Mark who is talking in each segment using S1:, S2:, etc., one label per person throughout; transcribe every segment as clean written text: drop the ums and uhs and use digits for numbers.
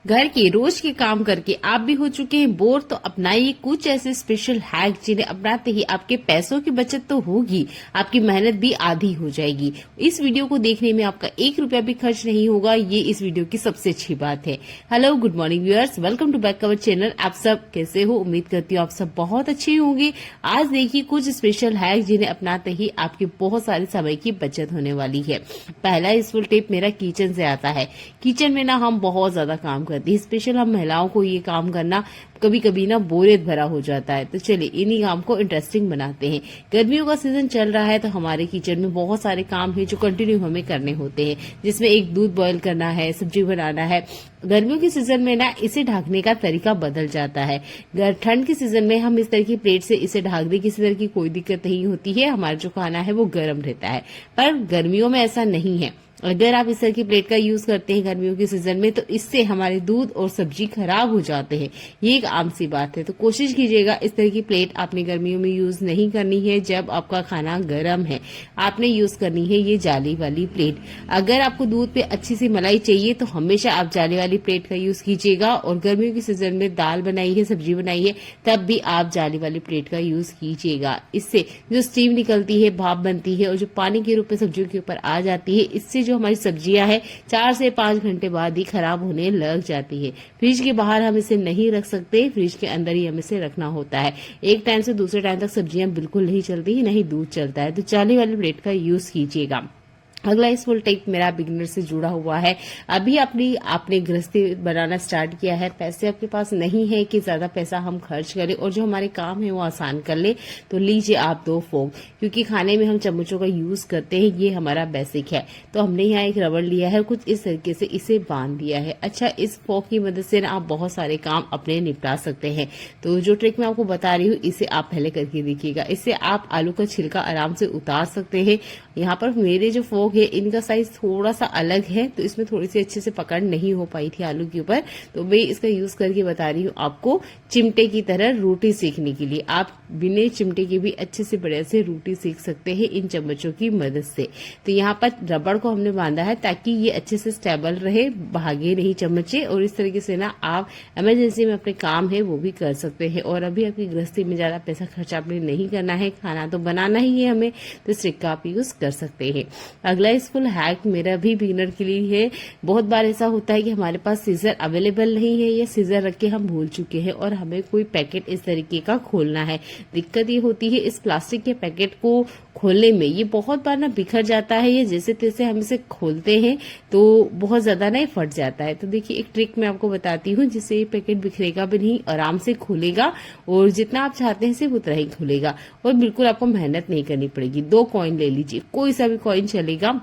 S1: घर के रोज के काम करके आप भी हो चुके हैं बोर, तो अपनाइए कुछ ऐसे स्पेशल हैक जिन्हें अपनाते ही आपके पैसों की बचत तो होगी, आपकी मेहनत भी आधी हो जाएगी। इस वीडियो को देखने में आपका 1 रुपया भी खर्च नहीं होगा, ये इस वीडियो की सबसे अच्छी बात है। Hello, good morning viewers, welcome to back our channel. आप सब कैसे हो? उम्मीद करती हूँ आप सब बहुत अच्छे होंगे। आज देखिए कुछ स्पेशल हैक जिन्हें अपनाते ही आपके बहुत सारे समय की बचत होने वाली है। पहला यूजफुल टिप मेरा किचन से आता है। किचन में ना हम बहुत ज्यादा काम करती है, स्पेशल हम महिलाओं को ये काम करना कभी कभी ना बोरियत भरा हो जाता है। तो चलिए इन्हीं काम को इंटरेस्टिंग बनाते हैं। गर्मियों का सीजन चल रहा है तो हमारे किचन में बहुत सारे काम हैं जो कंटिन्यू हमें करने होते हैं, जिसमें एक दूध बॉईल करना है, सब्जी बनाना है। गर्मियों के सीजन में ना इसे ढकने का तरीका बदल जाता है। ठंड के सीजन में हम इस तरह की प्लेट से इसे ढक दे, किसी तरह की कोई दिक्कत नहीं होती है, हमारा जो खाना है वो गर्म रहता है। पर गर्मियों में ऐसा नहीं है। अगर आप इस तरह की प्लेट का यूज करते हैं गर्मियों के सीजन में तो इससे हमारे दूध और सब्जी खराब हो जाते हैं। ये एक आम सी बात है। तो कोशिश कीजिएगा इस तरह की प्लेट आपने गर्मियों में यूज नहीं करनी है। जब आपका खाना गर्म है आपने यूज करनी है ये जाली वाली प्लेट। अगर आपको दूध पे अच्छी सी मलाई चाहिए तो हमेशा आप जाली वाली प्लेट का यूज कीजिएगा। और गर्मियों के सीजन में दाल बनाई है, सब्जी बनाई है, तब भी आप जाली वाली प्लेट का यूज कीजिएगा। इससे जो स्टीम निकलती है, भाप बनती है और जो पानी के रूप में सब्जियों के ऊपर आ जाती है, इससे जो हमारी सब्जियां है 4 से 5 घंटे बाद ही खराब होने लग जाती है। फ्रिज के बाहर हम इसे नहीं रख सकते, फ्रिज के अंदर ही हमें इसे रखना होता है। एक टाइम से दूसरे टाइम तक सब्जियां बिल्कुल नहीं चलती, नहीं दूध चलता है। तो जाली वाली प्लेट का यूज कीजिएगा। अगला यूजफुल टिप मेरा बिगिनर से जुड़ा हुआ है। अभी आपने गृहस्थी बनाना स्टार्ट किया है, पैसे आपके पास नहीं है कि ज्यादा पैसा हम खर्च करें और जो हमारे काम है वो आसान कर ले, तो लीजिए आप 2 फोक। क्योंकि खाने में हम चम्मचों का यूज करते हैं, ये हमारा बेसिक है। तो हमने यहाँ एक रबड़ लिया है, कुछ इस तरीके से इसे बांध दिया है। अच्छा, इस फोक की मदद से ना आप बहुत सारे काम अपने निपटा सकते हैं। तो जो ट्रिक मैं आपको बता रही हूँ इसे आप पहले करके देखिएगा। इससे आप आलू का छिलका आराम से उतार सकते हैं। यहाँ पर मेरे जो फोक है इनका साइज थोड़ा सा अलग है, तो इसमें थोड़ी सी अच्छे से पकड़ नहीं हो पाई थी आलू के ऊपर, तो मैं इसका यूज करके बता रही हूँ आपको चिमटे की तरह रोटी सेकने के लिए। आप बिना चिमटे के भी अच्छे से बढ़िया से रोटी सेक सकते हैं इन चम्मचों की मदद से। तो यहाँ पर रबड़ को हमने बांधा है ताकि ये अच्छे से स्टेबल रहे, भागे नहीं चम्मचे। और इस तरीके से ना आप इमरजेंसी में अपने काम है वो भी कर सकते हैं। और अभी आपकी गृहस्थी में ज्यादा पैसा खर्च आपने नहीं करना है, खाना तो बनाना ही है हमें, तो इस ट्रिक का आप यूज कर सकते हैं। अगला यूजफुल हैक मेरा भी बिगिनर के लिए है। बहुत बार ऐसा होता है कि हमारे पास सीजर अवेलेबल नहीं है या सीजर रख के हम भूल चुके हैं और हमें कोई पैकेट इस तरीके का खोलना है। दिक्कत ये होती है इस प्लास्टिक के पैकेट को खोलने में, ये बहुत बार ना बिखर जाता है, ये जैसे तैसे हम इसे खोलते हैं तो बहुत ज्यादा ना फट जाता है। तो देखिए एक ट्रिक मैं आपको बताती हूँ जिससे ये पैकेट बिखरेगा भी नहीं, आराम से खुलेगा और जितना आप चाहते हैं सिर्फ उतना ही खुलेगा और बिल्कुल आपको मेहनत नहीं करनी पड़ेगी। 2 कॉइन ले लीजिए, कोई सा भी कॉइन चलेगा,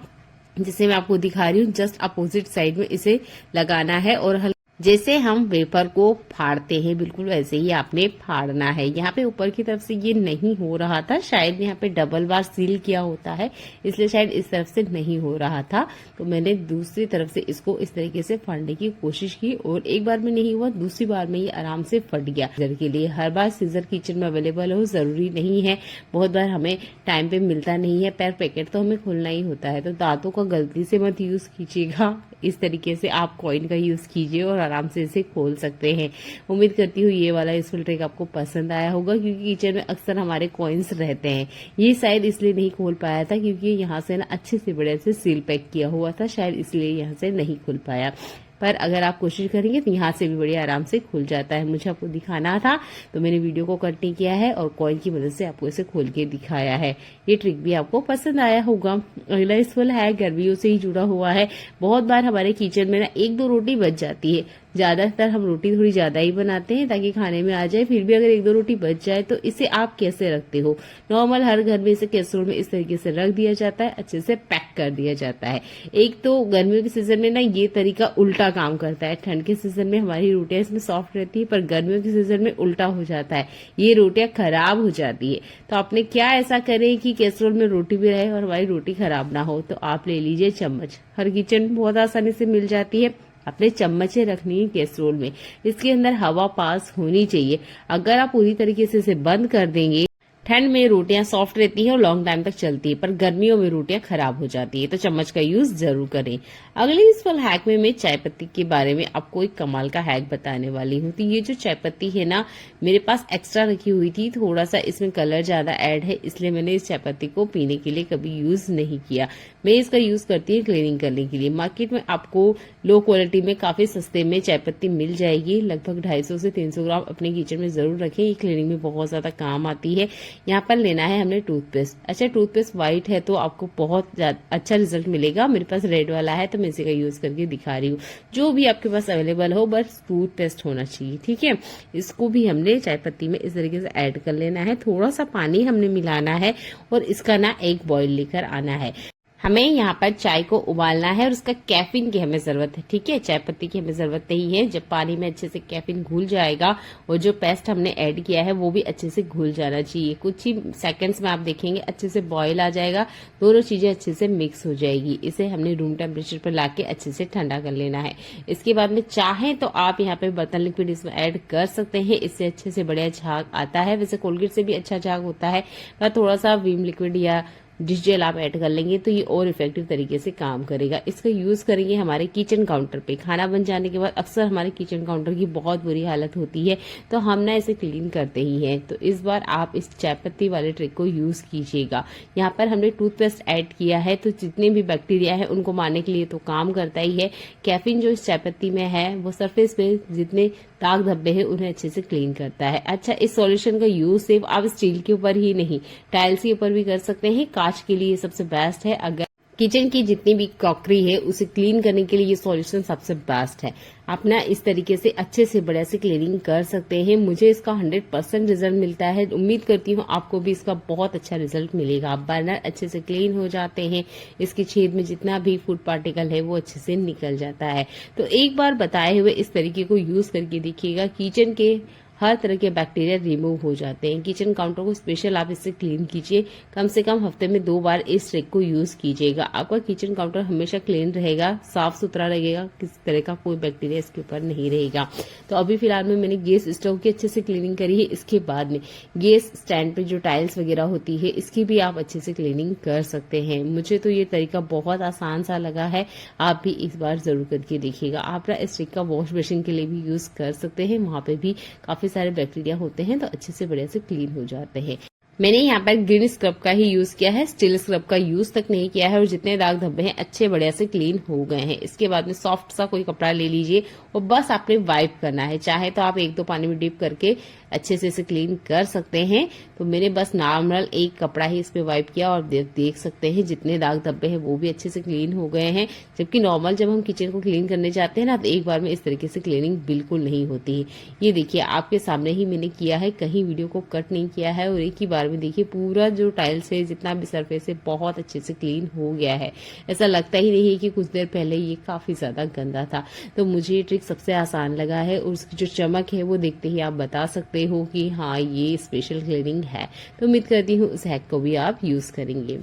S1: जिसे मैं आपको दिखा रही हूँ। जस्ट अपोजिट साइड में इसे लगाना है और जैसे हम वेफर को फाड़ते हैं बिल्कुल वैसे ही आपने फाड़ना है। यहाँ पे ऊपर की तरफ से ये नहीं हो रहा था, शायद यहाँ पे डबल बार सील किया होता है इसलिए शायद इस तरफ से नहीं हो रहा था। तो मैंने दूसरी तरफ से इसको इस तरीके से फाड़ने की कोशिश की और एक बार में नहीं हुआ, दूसरी बार में ये आराम से फट गया। सीजर के लिए हर बार सीजर किचन में अवेलेबल हो जरूरी नहीं है, बहुत बार हमें टाइम पे मिलता नहीं है, पर पैकेट तो हमें खोलना ही होता है। तो दांतों का गलती से मत यूज कीजिएगा, इस तरीके से आप कॉइन का यूज कीजिए और आराम से इसे खोल सकते हैं। उम्मीद करती हूँ ये वाला यूजफुल ट्रिक आपको पसंद आया होगा, क्योंकि किचन में अक्सर हमारे कॉइन्स रहते हैं। ये शायद इसलिए नहीं खोल पाया था क्योंकि यहाँ से ना अच्छे से बढ़िया से सील पैक किया हुआ था, शायद इसलिए यहाँ से नहीं खुल पाया। पर अगर आप कोशिश करेंगे तो यहाँ से भी बढ़िया आराम से खुल जाता है। मुझे आपको दिखाना था तो मैंने वीडियो को कट नहीं किया है और कॉइन की मदद से आपको इसे खोल के दिखाया है। ये ट्रिक भी आपको पसंद आया होगा। अगला यूजफुल है गर्मियों से ही जुड़ा हुआ है। बहुत बार हमारे किचन में ना 1-2 रोटी बच जाती है, ज्यादातर हम रोटी थोड़ी ज्यादा ही बनाते हैं ताकि खाने में आ जाए, फिर भी अगर 1-2 रोटी बच जाए तो इसे आप कैसे रखते हो? नॉर्मल हर घर में इसे कैसरोल में इस तरीके से रख दिया जाता है, अच्छे से पैक कर दिया जाता है। एक तो गर्मियों के सीजन में ना ये तरीका उल्टा काम करता है। ठंड के सीजन में हमारी रोटियां इसमें सॉफ्ट रहती है, पर गर्मियों के सीजन में उल्टा हो जाता है, ये रोटियां खराब हो जाती है। तो आपने क्या ऐसा करें कि कैसरोल में रोटी भी रहे और हमारी रोटी खराब ना हो? तो आप ले लीजिए चम्मच, हर किचन में बहुत आसानी से मिल जाती है। अपने चम्मचें रखनी है कैसरोल में, इसके अंदर हवा पास होनी चाहिए। अगर आप पूरी तरीके से इसे बंद कर देंगे ठंड में रोटियां सॉफ्ट रहती है और लॉन्ग टाइम तक चलती है, पर गर्मियों में रोटियां खराब हो जाती है, तो चम्मच का यूज जरूर करें। अगले यूजफुल हैक में मैं चाय पत्ती के बारे में आपको एक कमाल का हैक बताने वाली हूँ। तो ये जो चाय पत्ती है ना, मेरे पास एक्स्ट्रा रखी हुई थी, थोड़ा सा इसमें कलर ज्यादा ऐड है, इसलिए मैंने इस चाय पत्ती को पीने के लिए कभी यूज नहीं किया। मैं इसका यूज करती हूँ क्लीनिंग करने के लिए। मार्केट में आपको लो क्वालिटी में काफी सस्ते में चाय पत्ती मिल जाएगी, लगभग 250 से 300 ग्राम अपने किचन में जरूर रखें, ये क्लीनिंग में बहुत ज्यादा काम आती है। यहाँ पर लेना है हमने टूथपेस्ट। अच्छा, टूथपेस्ट व्हाइट है तो आपको बहुत अच्छा रिजल्ट मिलेगा। मेरे पास रेड वाला है तो मैं इसी का यूज करके दिखा रही हूँ। जो भी आपके पास अवेलेबल हो, बस टूथपेस्ट होना चाहिए, ठीक है। इसको भी हमने चाय पत्ती में इस तरीके से ऐड कर लेना है, थोड़ा सा पानी हमने मिलाना है और इसका ना एक बॉईल लेकर आना है। हमें यहाँ पर चाय को उबालना है और उसका कैफीन की हमें जरूरत है, ठीक है, चाय पत्ती की हमें जरूरत नहीं है। जब पानी में अच्छे से कैफीन घुल जाएगा और जो पेस्ट हमने ऐड किया है वो भी अच्छे से घुल जाना चाहिए। कुछ ही सेकंड्स में आप देखेंगे अच्छे से बॉईल आ जाएगा, दोनों चीजें अच्छे से मिक्स हो जाएगी। इसे हमने रूम टेम्परेचर पर लाके अच्छे से ठंडा कर लेना है। इसके बाद में चाहे तो आप यहाँ पे बर्तन लिक्विड इसमें ऐड कर सकते हैं, इससे अच्छे से बढ़िया झाग आता है। वैसे कोलगेट से भी अच्छा झाग होता है, पर थोड़ा सा विम लिक्विड या डिश जेल आप ऐड कर लेंगे तो ये और इफेक्टिव तरीके से काम करेगा। इसका यूज करेंगे हमारे किचन काउंटर पे। खाना बन जाने के बाद अक्सर हमारे किचन काउंटर की बहुत बुरी हालत होती है, तो हम ना इसे क्लीन करते ही हैं। तो इस बार आप इस चाय पत्ती वाले ट्रिक को यूज कीजिएगा। यहाँ पर हमने टूथपेस्ट ऐड किया है, तो जितने भी बैक्टीरिया है उनको मारने के लिए तो काम करता ही है। कैफीन जो इस चाय पत्ती में है वो सरफेस पे जितने दाग धब्बे हैं उन्हें अच्छे से क्लीन करता है। अच्छा, इस सॉल्यूशन का यूज सिर्फ आप स्टील के ऊपर ही नहीं, टाइल्स के ऊपर भी कर सकते हैं। कांच के लिए सबसे बेस्ट है। अगर किचन की जितनी भी क्रॉकरी है उसे क्लीन करने के लिए ये सॉल्यूशन सबसे बेस्ट है। आप ना इस तरीके से अच्छे से बढ़िया से क्लीनिंग कर सकते हैं। मुझे इसका 100% रिजल्ट मिलता है, उम्मीद करती हूँ आपको भी इसका बहुत अच्छा रिजल्ट मिलेगा। बर्नर अच्छे से क्लीन हो जाते हैं, इसके छेद में जितना भी फूड पार्टिकल है वो अच्छे से निकल जाता है। तो एक बार बताए हुए इस तरीके को यूज करके देखिएगा, किचन के हर तरह के बैक्टीरिया रिमूव हो जाते हैं। किचन काउंटर को स्पेशल आप इससे क्लीन कीजिए, कम से कम हफ्ते में 2 बार इस ट्रिक को यूज कीजिएगा। आपका किचन काउंटर हमेशा क्लीन रहेगा, साफ सुथरा रहेगा, किसी तरह का कोई बैक्टीरिया इसके ऊपर नहीं रहेगा। तो अभी फिलहाल में मैंने गैस स्टोव की अच्छे से क्लीनिंग करी है। इसके बाद में गैस स्टैंड पे जो टाइल्स वगैरह होती है इसकी भी आप अच्छे से क्लीनिंग कर सकते हैं। मुझे तो ये तरीका बहुत आसान सा लगा है, आप भी इस बार जरूर करके देखिएगा। आप ना इस ट्रिक का वॉश बेसिन के लिए भी यूज कर सकते हैं, वहां पे भी काफी सारे बैक्टीरिया होते हैं तो अच्छे से बढ़िया से क्लीन हो जाते हैं। मैंने यहाँ पर ग्रीन स्क्रब का ही यूज किया है, स्टील स्क्रब का यूज तक नहीं किया है और जितने दाग धब्बे हैं अच्छे बढ़िया से क्लीन हो गए हैं। इसके बाद में सॉफ्ट सा कोई कपड़ा ले लीजिए और बस आपने वाइप करना है। चाहे तो आप 1-2 पानी में डिप करके अच्छे से इसे क्लीन कर सकते हैं। तो मैंने बस नॉर्मल एक कपड़ा ही इस पे वाइप किया और देख सकते हैं जितने दाग धब्बे हैं वो भी अच्छे से क्लीन हो गए हैं। जबकि नॉर्मल जब हम किचन को क्लीन करने जाते हैं ना तो एक बार में इस तरीके से क्लीनिंग बिल्कुल नहीं होती है। ये देखिए आपके सामने ही मैंने किया है, कहीं वीडियो को कट नहीं किया है और एक ही बार में देखिए पूरा जो टाइल्स है जितना भी सरफेस है बहुत अच्छे से क्लीन हो गया है। ऐसा लगता ही नहीं है कि कुछ देर पहले ये काफी ज्यादा गंदा था। तो मुझे ये ट्रिक सबसे आसान लगा है और उसकी जो चमक है वो देखते ही आप बता सकते हो कि हाँ ये स्पेशल क्लीनिंग है। तो उम्मीद करती हूँ उस हैक को भी आप यूज करेंगे।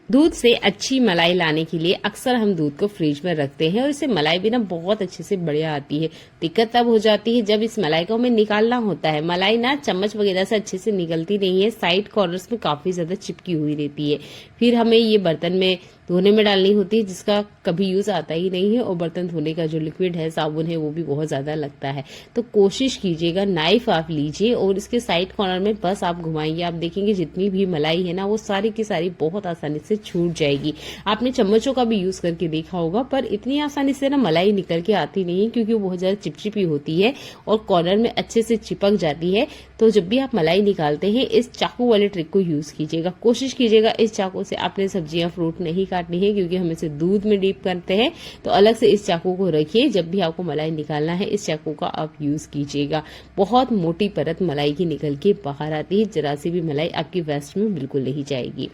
S1: दूध से अच्छी मलाई लाने के लिए अक्सर हम दूध को फ्रिज में रखते हैं और इससे मलाई भी ना बहुत अच्छे से बढ़िया आती है। दिक्कत तब हो जाती है जब इस मलाई को हमें निकालना होता है। मलाई ना चम्मच वगैरह से अच्छे से निकलती नहीं है, साइड कॉर्नर्स में काफी ज्यादा चिपकी हुई रहती है। फिर हमें ये बर्तन में धोने में डालनी होती है जिसका कभी यूज आता ही नहीं है और बर्तन धोने का जो लिक्विड है, साबुन है, वो भी बहुत ज्यादा लगता है। तो कोशिश कीजिएगा नाइफ आप लीजिए और इसके साइड कॉर्नर में बस आप घुमाइए, आप देखेंगे जितनी भी मलाई है ना वो सारी की सारी बहुत आसानी से छूट जाएगी। आपने चम्मचों का भी यूज करके देखा होगा पर इतनी आसानी से ना मलाई निकल के आती नहीं है क्योंकि वो बहुत ज्यादा चिपचिपी होती है और कॉर्नर में अच्छे से चिपक जाती है। तो जब भी आप मलाई निकालते हैं इस चाकू वाले ट्रिक को यूज कीजिएगा। कोशिश कीजिएगा इस चाकू से आपने सब्जियां फ्रूट नहीं काटनी है क्योंकि हम इसे दूध में डीप करते हैं। तो अलग से इस चाकू को रखिए, जब भी आपको मलाई निकालना है इस चाकू का आप यूज कीजिएगा। बहुत मोटी परत मलाई की निकल के बाहर आती है, जरा सी भी मलाई आपकी वेस्ट में बिल्कुल नहीं जाएगी।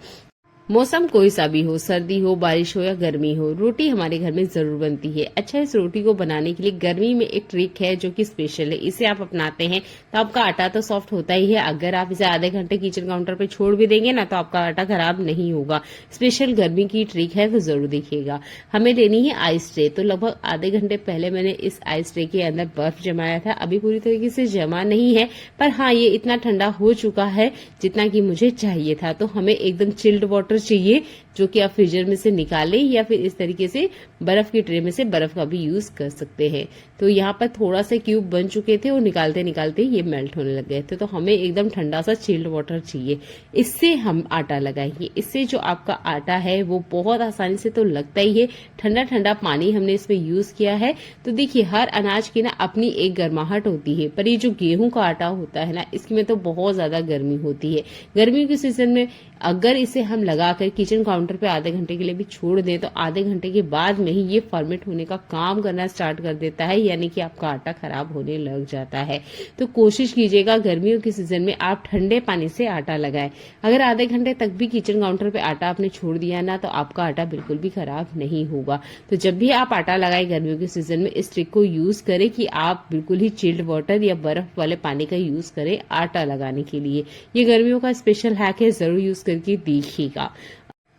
S1: मौसम कोई सा भी हो, सर्दी हो, बारिश हो या गर्मी हो, रोटी हमारे घर में जरूर बनती है। अच्छा, इस रोटी को बनाने के लिए गर्मी में एक ट्रिक है जो कि स्पेशल है। इसे आप अपनाते हैं तो आपका आटा तो सॉफ्ट होता ही है। अगर आप इसे आधे घंटे किचन काउंटर पे छोड़ भी देंगे ना तो आपका आटा खराब नहीं होगा। स्पेशल गर्मी की ट्रिक है, तो जरूर देखिएगा। हमें लेनी है आइस ट्रे। तो लगभग आधे घंटे पहले मैंने इस आइस ट्रे के अंदर बर्फ जमाया था। अभी पूरी तरीके से जमा नहीं है, पर हाँ, ये इतना ठंडा हो चुका है जितना कि मुझे चाहिए था। तो हमें एकदम चिल्ड वाटर चाहिए, जो कि आप फ्रीजर में से निकालें या फिर इस तरीके से बर्फ की ट्रे में से बर्फ का भी यूज कर सकते हैं। तो यहाँ पर थोड़ा सा क्यूब बन चुके थे और निकालते निकालते ये मेल्ट होने लग गए थे। तो हमें एकदम ठंडा सा चिल्ड वाटर चाहिए। इससे हम आटा लगाएंगे। इससे जो आपका आटा है वो बहुत आसानी से तो लगता ही है। ठंडा ठंडा पानी हमने इसमें यूज किया है। तो देखिए, हर अनाज की ना अपनी एक गर्माहट होती है, पर ये जो गेहूं का आटा होता है ना, इसमें तो बहुत ज्यादा गर्मी होती है। गर्मियों के सीजन में अगर इसे हम लगाकर किचन काउंटर पे आधे घंटे के लिए भी छोड़ दें तो आधे घंटे के बाद में ही ये फर्मेंट होने का काम करना स्टार्ट कर देता है, यानी कि आपका आटा खराब होने लग जाता है। तो कोशिश कीजिएगा गर्मियों के सीजन में आप ठंडे पानी से आटा लगाएं। अगर आधे घंटे तक भी किचन काउंटर पे आटा आपने छोड़ दिया ना तो आपका आटा बिल्कुल भी खराब नहीं होगा। तो जब भी आप आटा लगाएं गर्मियों के सीजन में, इस ट्रिक को यूज करें कि आप बिल्कुल ही चिल्ड वाटर या बर्फ वाले पानी का यूज करें आटा लगाने के लिए। ये गर्मियों का स्पेशल हैक है, जरूर यूज करके देखिएगा।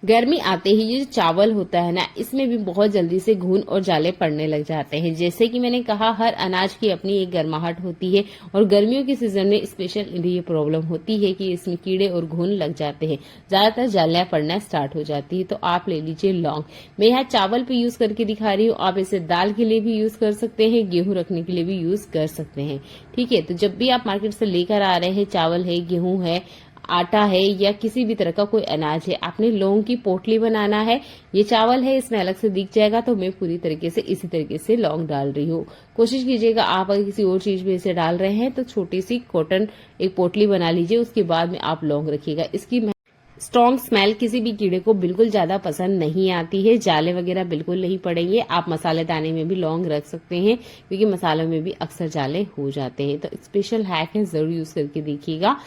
S1: गर्मी आते ही ये जो चावल होता है ना, इसमें भी बहुत जल्दी से घुन और जाले पड़ने लग जाते हैं। जैसे कि मैंने कहा, हर अनाज की अपनी एक गर्माहट होती है और गर्मियों के सीजन में स्पेशल ये प्रॉब्लम होती है कि इसमें कीड़े और घुन लग जाते हैं, ज्यादातर जालियां पड़ना स्टार्ट हो जाती है। तो आप ले लीजिए लौंग। मैं यहाँ चावल पे यूज करके दिखा रही हूँ, आप इसे दाल के लिए भी यूज कर सकते हैं, गेहूं रखने के लिए भी यूज कर सकते हैं। ठीक है, तो जब भी आप मार्केट से लेकर आ रहे हैं, चावल है, गेहूं है, आटा है या किसी भी तरह का कोई अनाज है, आपने लौंग की पोटली बनाना है। ये चावल है, इसमें अलग से दिख जाएगा, तो मैं पूरी तरीके से इसी तरीके से लौंग डाल रही हूँ। कोशिश कीजिएगा आप अगर किसी और चीज में इसे डाल रहे हैं तो छोटी सी कॉटन एक पोटली बना लीजिए, उसके बाद में आप लौंग रखिएगा। इसकी स्ट्रॉन्ग स्मेल किसी भी कीड़े को बिल्कुल ज्यादा पसंद नहीं आती है, जाले वगैरह बिल्कुल नहीं पड़ेंगे। आप मसाले दाने में भी लौंग रख सकते हैं, क्योंकि मसालों में भी अक्सर जाले हो जाते हैं। तो स्पेशल हैक है, जरूर यूज करके देखिएगा।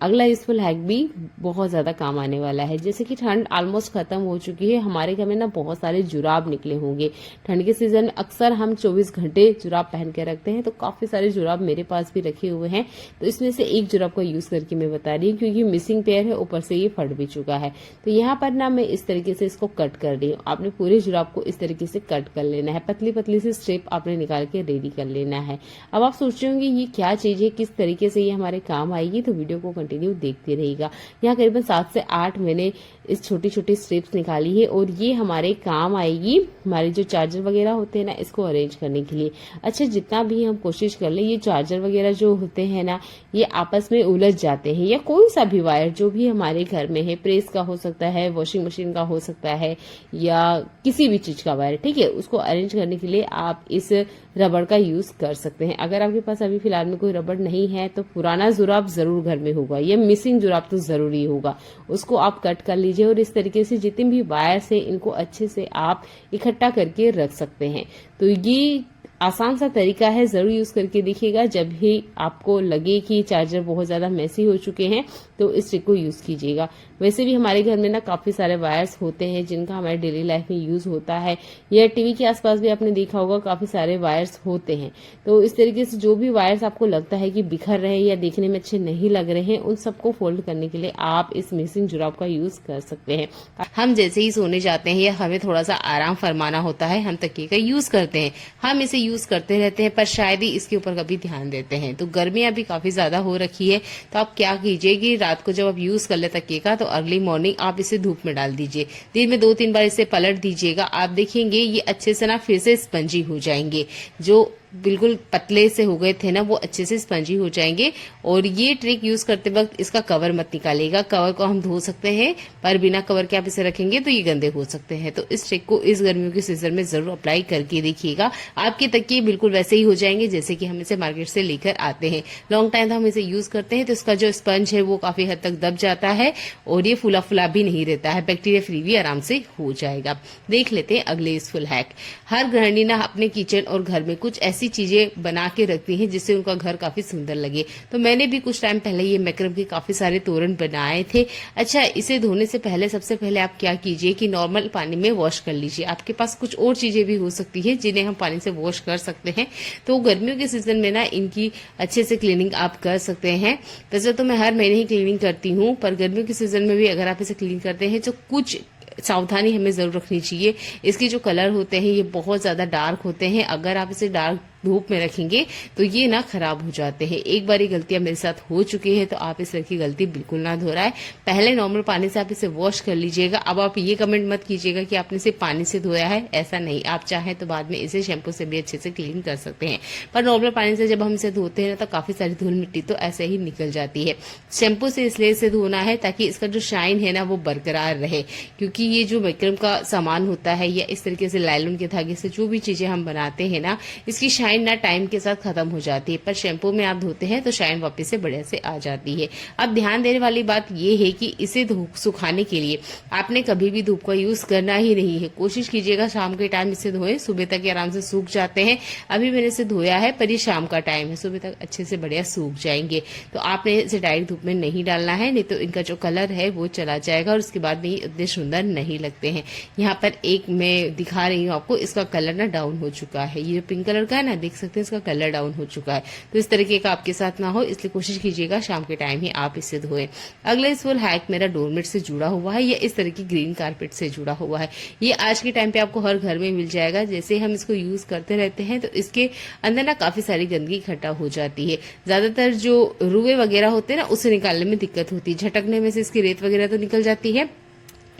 S1: अगला यूजफुल हैक भी बहुत ज्यादा काम आने वाला है। जैसे कि ठंड ऑलमोस्ट खत्म हो चुकी है, हमारे घर में ना बहुत सारे जुराब निकले होंगे। ठंड के सीजन में अक्सर हम 24 घंटे जुराब पहन के रखते हैं, तो काफी सारे जुराब मेरे पास भी रखे हुए हैं। तो इसमें से एक जुराब का यूज करके मैं बता रही हूँ, क्योंकि मिसिंग पेयर है, ऊपर से ये फट भी चुका है। तो यहाँ पर ना मैं इस तरीके से इसको कट कर रही हूँ। आपने पूरे जुराब को इस तरीके से कट कर लेना है, पतली पतली सी स्ट्रिप आपने निकाल के रेडी कर लेना है। अब आप सोच रहे होंगे ये क्या चीज है, किस तरीके से ये हमारे काम आएगी, तो वीडियो को कंटिन्यू देखते रहिएगा। यहाँ करीबन 7 से 8 मैंने इस छोटी छोटी स्ट्रिप्स निकाली है और ये हमारे काम आएगी, हमारे जो चार्जर वगैरह होते हैं ना, इसको अरेंज करने के लिए। अच्छा, जितना भी हम कोशिश कर ले, ये चार्जर वगैरह जो होते हैं ना, ये आपस में उलझ जाते हैं, या कोई सा भी वायर जो भी हमारे घर में है, प्रेस का हो सकता है, वॉशिंग मशीन का हो सकता है, या किसी भी चीज का वायर, ठीक है, उसको अरेंज करने के लिए आप इस रबड़ का यूज कर सकते हैं। अगर आपके पास अभी फिलहाल में कोई रबड़ नहीं है तो पुराना जुराब जरूर घर में होगा, या मिसिंग जुराब तो जरूरी होगा, उसको आप कट कर लीजिए और इस तरीके से जितने भी वायर्स हैं इनको अच्छे से आप इकट्ठा करके रख सकते हैं। तो ये आसान सा तरीका है, जरूर यूज करके देखिएगा। जब भी आपको लगे कि चार्जर बहुत ज्यादा मैसी हो चुके हैं तो इस ट्रिक को यूज कीजिएगा। वैसे भी हमारे घर में ना काफी सारे वायर्स होते हैं जिनका हमारे डेली लाइफ में यूज होता है, या टीवी के आसपास भी आपने देखा होगा काफी सारे वायर्स होते हैं। तो इस तरीके से जो भी वायर्स आपको लगता है कि बिखर रहे हैं या देखने में अच्छे नहीं लग रहे हैं, उन सबको फोल्ड करने के लिए आप इस मिसिंग जुराब का यूज कर सकते हैं। हम जैसे ही सोने जाते हैं या हमें थोड़ा सा आराम फरमाना होता है, हम तकिए का यूज करते हैं। हम इसे यूज करते रहते हैं पर शायद ही इसके ऊपर कभी ध्यान देते हैं। तो गर्मियां भी काफी ज्यादा हो रखी है, तो आप क्या कीजिए कि रात को जब आप यूज कर ले तकिए का, तो अर्ली मॉर्निंग आप इसे धूप में डाल दीजिए। दिन में 2-3 बार इसे पलट दीजिएगा। आप देखेंगे ये अच्छे से ना फिर से स्पंजी हो जाएंगे। जो बिल्कुल पतले से हो गए थे ना, वो अच्छे से स्पंजी हो जाएंगे। और ये ट्रिक यूज करते वक्त इसका कवर मत निकालिएगा। कवर को हम धो सकते हैं, पर बिना कवर के आप इसे रखेंगे तो ये गंदे हो सकते हैं। तो इस ट्रिक को इस गर्मियों के सीजन में जरूर अप्लाई करके देखिएगा। आपके तकिए बिल्कुल वैसे ही हो जाएंगे जैसे कि हम इसे मार्केट से लेकर आते हैं। लॉन्ग टाइम हम इसे यूज करते हैं तो इसका जो स्पंज है वो काफी हद तक दब जाता है और ये फूला फूला भी नहीं रहता है, बैक्टीरिया फ्री भी आराम से हो जाएगा। देख लेते हैं अगले यूजफुल हैक। हर गृहिणी ना अपने किचन और घर में कुछ ऐसी ऐसी चीजें बना के रखती हैं जिससे उनका घर काफी सुंदर लगे। तो मैंने भी कुछ टाइम पहले ये मकरम के काफी सारे तोरण बनाए थे। अच्छा, इसे धोने से पहले सबसे पहले आप क्या कीजिए कि नॉर्मल पानी में वॉश कर लीजिए। आपके पास कुछ और चीजें भी हो सकती है जिन्हें हम पानी से वॉश कर सकते हैं। तो गर्मियों के सीजन में ना इनकी अच्छे से क्लीनिंग आप कर सकते हैं। वैसे तो मैं हर महीने ही क्लीनिंग करती हूँ, पर गर्मियों के सीजन में भी अगर आप इसे क्लीन करते हैं तो कुछ सावधानी हमें जरूर रखनी चाहिए। इसके जो कलर होते हैं ये बहुत ज्यादा डार्क होते हैं। अगर आप इसे डार्क धूप में रखेंगे तो ये ना खराब हो जाते हैं। एक बार ये गलतियां मेरे साथ हो चुकी है, तो आप इस तरह की गलती बिल्कुल ना दोहराएं। पहले नॉर्मल पानी से आप इसे वॉश कर लीजिएगा। अब आप ये कमेंट मत कीजिएगा कि आपने इसे पानी से धोया है, ऐसा नहीं। आप चाहें तो बाद में इसे शैम्पू से भी अच्छे से क्लीन कर सकते हैं, पर नॉर्मल पानी से जब हम इसे धोते हैं तो काफी सारी धूल मिट्टी तो ऐसे ही निकल जाती है। शैम्पू से इसलिए इसे धोना है ताकि इसका जो शाइन है ना वो बरकरार रहे, क्योंकि ये जो मकरम का सामान होता है या इस तरीके से लाइलॉन के धागे से जो भी चीजें हम बनाते हैं ना, इसकी शाइन ना टाइम के साथ खत्म हो जाती है, पर शैम्पू में आप धोते हैं तो शाइन वापस से बढ़िया से आ जाती है। अब ध्यान देने वाली बात यह है कि इसे सुखाने के लिए आपने कभी भी धूप का यूज करना ही नहीं है। कोशिश कीजिएगा शाम के टाइम इसे धोएं, सुबह तक ये आराम से सूख जाते हैं। अभी मैंने इसे धोया है, पर ये शाम का टाइम है, सुबह तक अच्छे से बढ़िया सूख जाएंगे। तो आपने इसे डायरेक्ट धूप में नहीं डालना है, नहीं तो इनका जो कलर है वो चला जाएगा और उसके बाद में ये इतने सुंदर नहीं लगते हैं। यहाँ पर एक मैं दिखा रही हूँ आपको, इसका कलर ना डाउन हो चुका है। ये जो पिंक कलर का है ना, देख सकते हैं इसका कलर डाउन हो चुका है। तो इस तरीके का आपके साथ ना हो, इसलिए कोशिश कीजिएगा शाम के टाइम ही आप इसे धोएं। अगला इस फुल हैक मेरा डोरमेट से जुड़ा हुआ है या इस तरह की ग्रीन कारपेट से जुड़ा हुआ है। ये आज के टाइम पे आपको हर घर में मिल जाएगा। जैसे हम इसको यूज करते रहते हैं तो इसके अंदर ना काफी सारी गंदगी इकट्ठा हो जाती है। ज्यादातर जो रुए वगैरह होते हैं ना, उसे निकालने में दिक्कत होती है। झटकने में से इसकी रेत वगैरह तो निकल जाती है,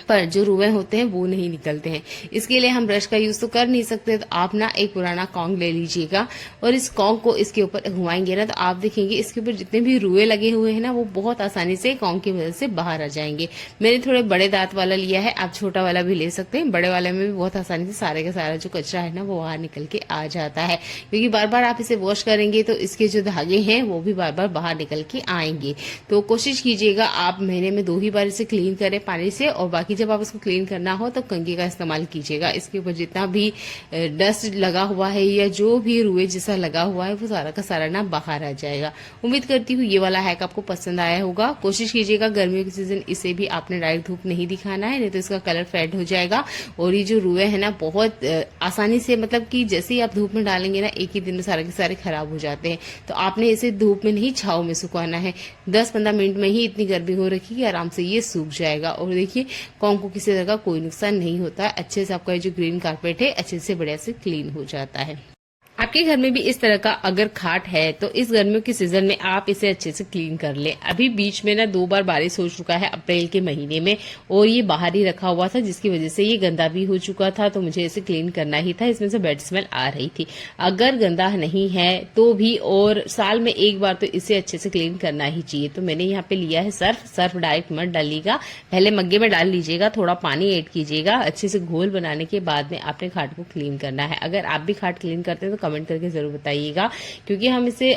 S1: पर जो रुए होते हैं वो नहीं निकलते हैं। इसके लिए हम ब्रश का यूज तो कर नहीं सकते, तो आप ना एक पुराना कॉन्ग ले लीजिएगा और इस कॉन्ग को इसके ऊपर घुमाएंगे ना, तो आप देखेंगे इसके ऊपर जितने भी रुए लगे हुए हैं ना, वो बहुत आसानी से कॉन्ग की मदद से बाहर आ जाएंगे। मैंने थोड़े बड़े दांत वाला लिया है, आप छोटा वाला भी ले सकते हैं। बड़े वाले में भी बहुत आसानी से सारे का सारा जो कचरा है ना वो बाहर निकल के आ जाता है, क्योंकि बार बार आप इसे वॉश करेंगे तो इसके जो धागे हैं वो भी बार बार बाहर निकल के आएंगे। तो कोशिश कीजिएगा आप महीने में 2 ही बार इसे क्लीन करें पानी से, और बाकी जब आप इसको क्लीन करना हो तो कंघी का इस्तेमाल कीजिएगा। इसके ऊपर जितना भी डस्ट लगा हुआ है या जो भी रुए जैसा लगा हुआ है वो सारा का सारा ना बाहर आ जाएगा। उम्मीद करती हूँ ये वाला हैक आपको पसंद आया होगा। कोशिश कीजिएगा गर्मियों के सीजन इसे भी आपने डायरेक्ट धूप नहीं दिखाना है, नहीं तो इसका कलर फेड हो जाएगा। और ये जो रुए है ना बहुत आसानी से, मतलब कि जैसे ही आप धूप में डालेंगे ना, एक ही दिन में सारे के सारे खराब हो जाते हैं। तो आपने इसे धूप में नहीं, छाव में सुखाना है। 10-15 मिनट में ही इतनी गर्मी हो रखी कि आराम से ये सूख जाएगा। और देखिए कॉन्ग को किसी तरह का कोई नुकसान नहीं होता, अच्छे से आपका ये जो ग्रीन कारपेट है अच्छे से बढ़िया से क्लीन हो जाता है। आपके घर में भी इस तरह का अगर खाट है तो इस गर्मियों के सीजन में आप इसे अच्छे से क्लीन कर लें। अभी बीच में ना 2 बार बारिश हो चुका है अप्रैल के महीने में, और ये बाहर ही रखा हुआ था जिसकी वजह से ये गंदा भी हो चुका था, तो मुझे इसे क्लीन करना ही था। इसमें से बैड स्मेल आ रही थी। अगर गंदा नहीं है तो भी, और साल में 1 बार तो इसे अच्छे से क्लीन करना ही चाहिए। तो मैंने यहाँ पे लिया है सर्फ डायरेक्ट मत डालिएगा, पहले मग्गे में डाल लीजिएगा, थोड़ा पानी ऐड कीजिएगा, अच्छे से घोल बनाने के बाद में आपने खाट को क्लीन करना है। अगर आप भी खाट क्लीन करते हैं तो कमेंट करके जरूर बताइएगा, क्योंकि हम इसे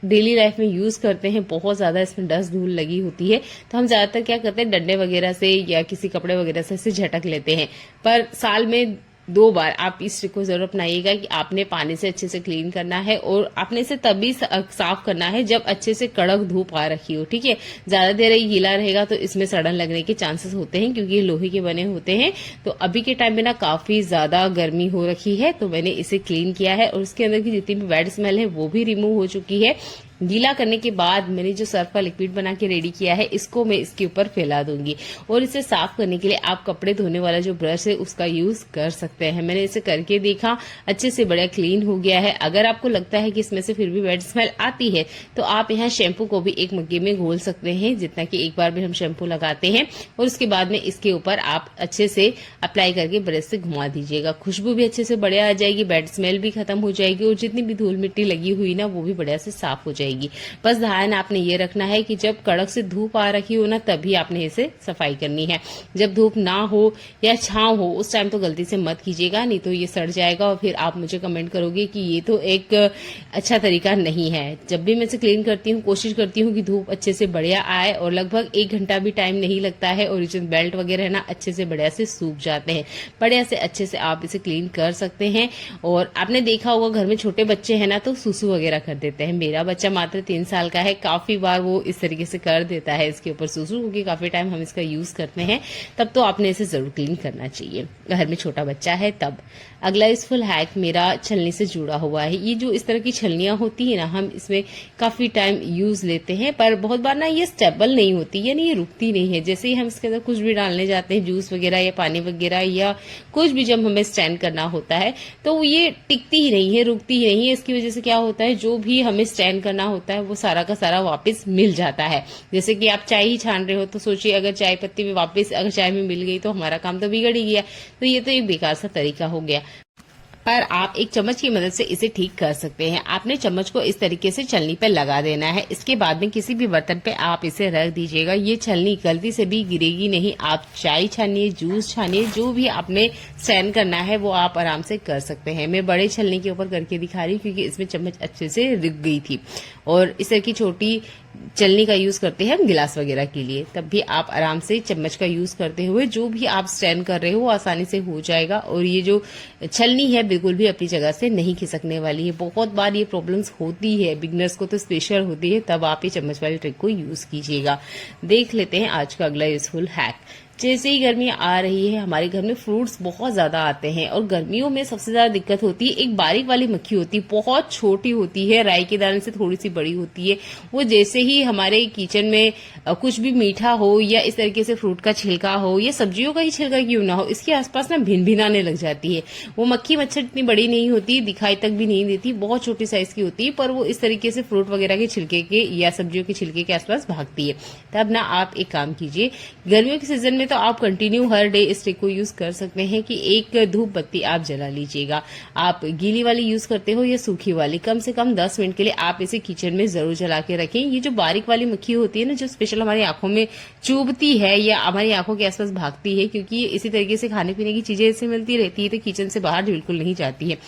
S1: डेली लाइफ में यूज करते हैं। बहुत ज्यादा इसमें डस्ट धूल लगी होती है, तो हम ज्यादातर क्या करते हैं, डंडे वगैरह से या किसी कपड़े वगैरह से इसे झटक लेते हैं। पर साल में 2 बार आप इस ट्रिक को जरूर अपनाइएगा कि आपने पानी से अच्छे से क्लीन करना है, और आपने इसे तभी साफ करना है जब अच्छे से कड़क धूप आ रखी हो। ठीक है, ज्यादा देर ये गीला रहेगा तो इसमें सड़न लगने के चांसेस होते हैं, क्योंकि ये लोहे के बने होते हैं। तो अभी के टाइम में ना काफी ज्यादा गर्मी हो रखी है, तो मैंने इसे क्लीन किया है और उसके अंदर की जितनी भी बैड स्मेल है वो भी रिमूव हो चुकी है। गीला करने के बाद मैंने जो सर्फ का लिक्विड बना के रेडी किया है, इसको मैं इसके ऊपर फैला दूंगी। और इसे साफ करने के लिए आप कपड़े धोने वाला जो ब्रश है उसका यूज कर सकते हैं। मैंने इसे करके देखा, अच्छे से बढ़िया क्लीन हो गया है। अगर आपको लगता है कि इसमें से फिर भी बैड स्मेल आती है तो आप यहाँ शैम्पू को भी एक मग्गे में घोल सकते हैं, जितना कि एक बार में हम शैम्पू लगाते हैं, और उसके बाद में इसके ऊपर आप अच्छे से अप्लाई करके ब्रश से घुमा दीजिएगा। खुशबू भी अच्छे से बढ़िया आ जाएगी, बैड स्मेल भी खत्म हो जाएगी, और जितनी भी धूल मिट्टी लगी हुई ना वो भी बढ़िया से साफ हो जाएगी। जाएगी। बस ध्यान आपने ये रखना है कि जब कड़क से धूप आ रखी हो ना, तभी आपने इसे सफाई करनी है। जब धूप ना हो या छांव हो उस टाइम तो गलती से मत कीजिएगा, नहीं तो ये सड़ जाएगा और फिर आप मुझे कमेंट करोगे कि ये तो एक अच्छा तरीका नहीं है। जब भी मैं इसे क्लीन करती हूँ कोशिश करती हूँ कि धूप अच्छे से बढ़िया आए, और लगभग 1 घंटा भी टाइम नहीं लगता है। ओरिजिनल बेल्ट वगैरह है ना अच्छे से बढ़िया से सूख जाते हैं। बढ़िया से अच्छे से आप इसे क्लीन कर सकते हैं। और आपने देखा होगा घर में छोटे बच्चे हैं ना तो सुसु वगैरह कर देते हैं। मेरा बच्चा मात्र 3 साल का है, काफी बार वो इस तरीके से कर देता है इसके ऊपर सुसु, क्योंकि काफी टाइम हम इसका यूज करते हैं। तब तो आपने इसे जरूर क्लीन करना चाहिए, घर में छोटा बच्चा है तब। अगला यूजफुल हैक मेरा छलनी से जुड़ा हुआ है। ये जो इस तरह की छलनियां होती है ना, हम इसमें काफी टाइम यूज लेते हैं, पर बहुत बार ना ये स्टेबल नहीं होती, यानी ये रुकती नहीं है। जैसे ही हम इसके अंदर कुछ भी डालने जाते हैं, जूस वगैरह या पानी वगैरह या कुछ भी जब हमें स्टैंड करना होता है, तो ये टिकती ही नहीं है, रुकती ही नहीं है। इसकी वजह से क्या होता है, जो भी हमें स्टैंड करना होता है वो सारा का सारा वापस मिल जाता है। जैसे कि आप चाय ही छान रहे हो तो सोचिए अगर चाय पत्ती में वापस अगर चाय में मिल गई तो हमारा काम तो बिगड़ ही गया। तो ये तो एक बेकार सा तरीका हो गया। पर आप एक चम्मच की मदद से इसे ठीक कर सकते हैं। आपने चम्मच को इस तरीके से छलनी पर लगा देना है। इसके बाद में किसी भी बर्तन पे आप इसे रख दीजिएगा। ये छलनी गलती से भी गिरेगी नहीं। आप चाय छानिए, जूस छानिए, जो भी आपने स्टैंड करना है वो आप आराम से कर सकते हैं। मैं बड़े छलनी के ऊपर करके दिखा रही हूँ क्योंकि इसमें चम्मच अच्छे से रुक गई थी। और इस तरह की छोटी छलनी का यूज करते हैं हम गिलास वगैरह के लिए, तब भी आप आराम से चम्मच का यूज करते हुए जो भी आप स्टैंड कर रहे हो वो आसानी से हो जाएगा। और ये जो छलनी है बिल्कुल भी अपनी जगह से नहीं खिसकने वाली है। बहुत बार ये प्रॉब्लम्स होती है, बिगनर्स को तो स्पेशल होती है, तब आप ये चम्मच वाली ट्रिक को यूज कीजिएगा। देख लेते हैं आज का अगला यूजफुल हैक। जैसे ही गर्मी आ रही है हमारे घर में फ्रूट्स बहुत ज्यादा आते हैं, और गर्मियों में सबसे ज्यादा दिक्कत होती है, एक बारीक वाली मक्खी होती है, बहुत छोटी होती है, राई के दाने से थोड़ी सी बड़ी होती है। वो जैसे ही हमारे किचन में कुछ भी मीठा हो या इस तरीके से फ्रूट का छिलका हो या सब्जियों का ही छिलका क्यों ना हो, इसके आसपास ना भिन-भिनाने लग जाती है। वो मक्खी मच्छर इतनी बड़ी नहीं होती, दिखाई तक भी नहीं देती, बहुत छोटी साइज की होती है, पर वो इस तरीके से फ्रूट वगैरह के छिलके के या सब्जियों के छिलके के आसपास भागती है। तब ना आप एक काम कीजिए, गर्मियों के सीजन में तो आप कंटिन्यू हर डे इस ट्रिक को यूज कर सकते हैं कि एक धूप बत्ती आप जला लीजिएगा। आप गीली वाली यूज करते हो या सूखी वाली, कम से कम 10 मिनट के लिए आप इसे किचन में जरूर जला के रखें। ये जो बारीक वाली मक्खी होती है ना, जो स्पेशल हमारी आंखों में चुभती है या हमारी आंखों के आसपास भागती है, क्योंकि इसी तरीके से खाने पीने की चीजें इससे मिलती रहती है, तो किचन से बाहर बिल्कुल नहीं जाती है।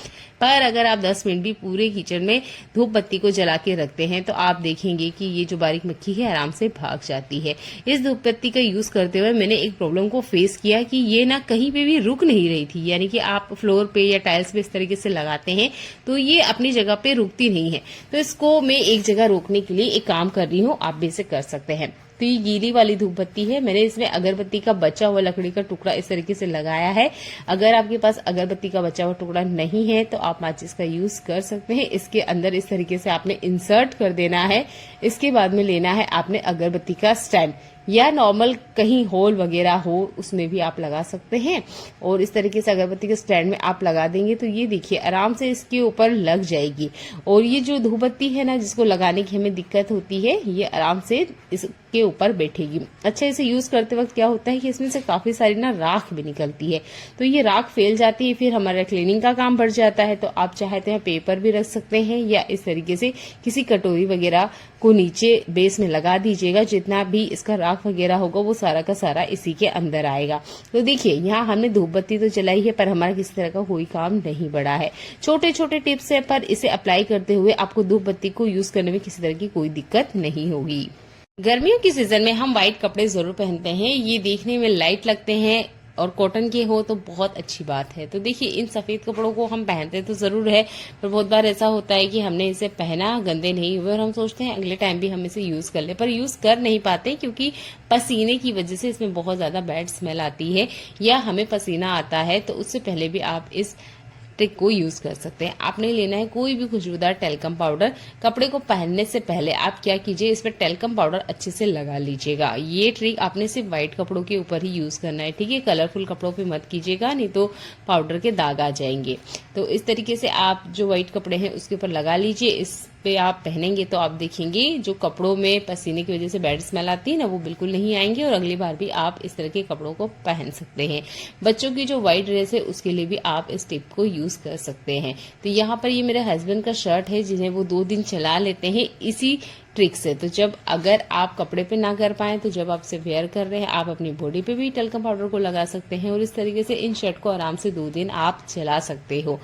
S1: पर अगर आप 10 मिनट भी पूरे किचन में धूप बत्ती को जला के रखते हैं तो आप देखेंगे कि ये जो बारीक मक्खी है आराम से भाग जाती है। इस धूप बत्ती का यूज करते हुए मैंने एक प्रॉब्लम को फेस किया कि ये ना कहीं पे भी रुक नहीं रही थी, यानी कि आप फ्लोर पे या टाइल्स पे इस तरीके से लगाते हैं तो ये अपनी जगह पे रुकती नहीं है। तो इसको मैं एक जगह रोकने के लिए एक काम कर रही हूँ, आप भी इसे कर सकते हैं। तो ये गीली वाली धूप बत्ती है, मैंने इसमें अगरबत्ती का बचा हुआ लकड़ी का टुकड़ा इस तरीके से लगाया है। अगर आपके पास अगरबत्ती का बचा हुआ टुकड़ा नहीं है तो आप माचिस का यूज कर सकते हैं। इसके अंदर इस तरीके से आपने इंसर्ट कर देना है। इसके बाद में लेना है आपने अगरबत्ती का स्टैंड, या नॉर्मल कहीं होल वगैरह हो उसमें भी आप लगा सकते हैं। और इस तरीके से अगरबत्ती के स्टैंड में आप लगा देंगे तो ये देखिए आराम से इसके ऊपर लग जाएगी। और ये जो धूपबत्ती है ना, जिसको लगाने की हमें दिक्कत होती है, ये आराम से इसके ऊपर बैठेगी। अच्छा, इसे यूज करते वक्त क्या होता है कि इसमें से काफी सारी ना राख भी निकलती है, तो ये राख फैल जाती है, फिर हमारा क्लीनिंग का काम बढ़ जाता है। तो आप चाहते हैं पेपर भी रख सकते हैं या इस तरीके से किसी कटोरी वगैरह को नीचे बेस में लगा दीजिएगा। जितना भी इसका राख वगैरह होगा वो सारा का सारा इसी के अंदर आएगा। तो देखिए यहाँ हमने धूप बत्ती तो जलाई है पर हमारा किसी तरह का कोई काम नहीं बढ़ा है। छोटे छोटे टिप्स है पर इसे अप्लाई करते हुए आपको धूप बत्ती को यूज करने में किसी तरह की कोई दिक्कत नहीं होगी। गर्मियों के सीजन में हम व्हाइट कपड़े जरूर पहनते हैं, ये देखने में लाइट लगते हैं और कॉटन के हो तो बहुत अच्छी बात है। तो देखिए इन सफेद कपड़ों को हम पहनते तो जरूर है, पर बहुत बार ऐसा होता है कि हमने इसे पहना, गंदे नहीं हुए और हम सोचते हैं अगले टाइम भी हम इसे यूज कर ले, पर यूज कर नहीं पाते क्योंकि पसीने की वजह से इसमें बहुत ज्यादा बैड स्मेल आती है या हमें पसीना आता है। तो उससे पहले भी आप इस ट्रिक को यूज कर सकते हैं। आपने लेना है कोई भी खुशबूदार टेल्कम पाउडर। कपड़े को पहनने से पहले आप क्या कीजिए, इस पर टेल्कम पाउडर अच्छे से लगा लीजिएगा। ये ट्रिक आपने सिर्फ व्हाइट कपड़ों के ऊपर ही यूज करना है, ठीक है। कलरफुल कपड़ों पे मत कीजिएगा, नहीं तो पाउडर के दाग आ जाएंगे। तो इस तरीके से आप जो व्हाइट कपड़े हैं उसके ऊपर लगा लीजिए। इस पे आप पहनेंगे तो आप देखेंगे जो कपड़ों में पसीने की वजह से बैड स्मेल आती है ना, वो बिल्कुल नहीं आएंगे और अगली बार भी आप इस तरह के कपड़ों को पहन सकते हैं। बच्चों की जो व्हाइट ड्रेस है उसके लिए भी आप इस टिप को यूज यूज कर सकते हैं। तो यहाँ पर ये मेरे हस्बैंड का शर्ट है जिन्हें वो 2 दिन चला लेते हैं इसी ट्रिक से। तो जब अगर आप कपड़े पे ना कर पाए तो जब आपसे वेयर कर रहे हैं आप अपनी बॉडी पे भी टल्कम पाउडर को लगा सकते हैं और इस तरीके से इन शर्ट को आराम से 2 दिन आप चला सकते हो।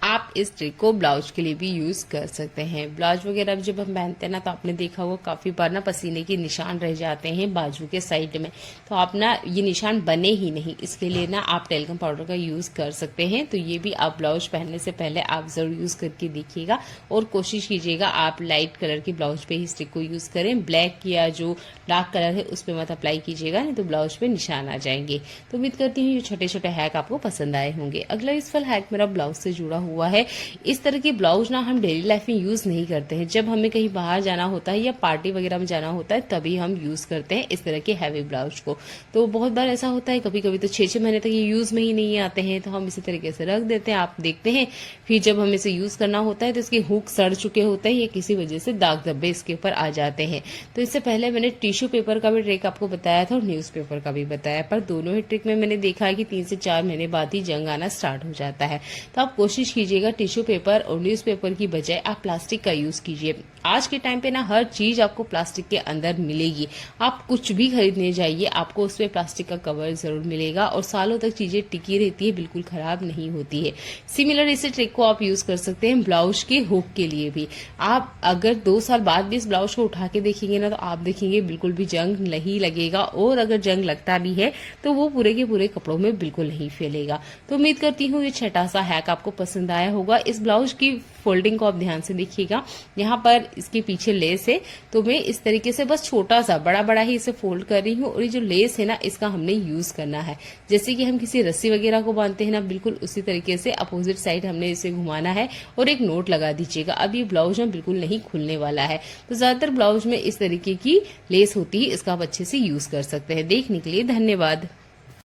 S1: आप इस ट्रिक को ब्लाउज के लिए भी यूज कर सकते हैं। ब्लाउज वगैरह जब हम पहनते हैं ना तो आपने देखा होगा काफी बार ना पसीने के निशान रह जाते हैं बाजू के साइड में, तो आप ना ये निशान बने ही नहीं, इसके लिए ना आप टैल्कम पाउडर का यूज कर सकते हैं। तो ये भी आप ब्लाउज पहनने से पहले आप जरूर यूज करके देखिएगा और कोशिश कीजिएगा आप लाइट कलर की ब्लाउज पे ही इस ट्रिक को यूज करें। ब्लैक या जो डार्क कलर है उस पर मत अप्लाई कीजिएगा, नहीं तो ब्लाउज पे निशान आ जाएंगे। तो उम्मीद करती हूँ ये छोटे छोटे हैक आपको पसंद आए होंगे। अगला यूजफुल हैक मेरा ब्लाउज से जुड़ा हुआ है। इस तरह के ब्लाउज ना हम डेली लाइफ में यूज नहीं करते हैं, जब हमें कहीं बाहर जाना होता है या पार्टी वगैरह में जाना होता है तभी हम यूज करते हैं इस तरह के हैवी ब्लाउज को। तो बहुत बार ऐसा होता है, कभी कभी तो 6-6 महीने तक ये यूज में ही नहीं आते हैं, तो हम इसी तरीके से रख देते हैं। आप देखते हैं फिर जब हमें इसे यूज करना होता है तो इसके हुक सड़ चुके होते हैं या किसी वजह से दाग धब्बे इसके ऊपर आ जाते हैं। तो इससे पहले मैंने टिश्यू पेपर का भी ट्रिक आपको बताया था और न्यूज पेपर का भी बताया, पर दोनों ही ट्रिक में मैंने देखा है कि 3 से 4 महीने बाद ही जंग आना स्टार्ट हो जाता है। तो आप कोशिश कीजिएगा टिश्यू पेपर और न्यूज पेपर की बजाय आप प्लास्टिक का यूज कीजिए। आज के टाइम पे ना हर चीज आपको प्लास्टिक के अंदर मिलेगी, आप कुछ भी खरीदने जाइए आपको उस पे प्लास्टिक का कवर जरूर मिलेगा और सालों तक चीजें टिकी रहती है, बिल्कुल खराब नहीं होती है। सिमिलर इसी ट्रिक को आप यूज कर सकते हैं ब्लाउज के हुक के लिए भी। आप अगर 2 साल बाद भी इस ब्लाउज को उठा के देखेंगे ना तो आप देखेंगे बिल्कुल भी जंग नहीं लगेगा, और अगर जंग लगता भी है तो वो पूरे के पूरे कपड़ों में बिल्कुल नहीं फैलेगा। तो उम्मीद करती हूँ ये छोटा सा हैक आपको पसंद आया होगा। इस ब्लाउज की फोल्डिंग को आप ध्यान से देखिएगा, यहाँ पर इसके पीछे लेस है, तो मैं इस तरीके से बस छोटा सा बड़ा ही इसे फोल्ड कर रही हूँ और ये जो लेस है ना इसका हमने यूज करना है। जैसे कि हम किसी रस्सी वगैरह को बांधते हैं ना, बिल्कुल उसी तरीके से अपोजिट साइड हमने इसे घुमाना है और एक नोट लगा दीजिएगा। अब ये ब्लाउज में बिल्कुल नहीं खुलने वाला है। तो ज्यादातर ब्लाउज में इस तरीके की लेस होती है, इसका आप अच्छे से यूज कर सकते हैं। देखने के लिए धन्यवाद।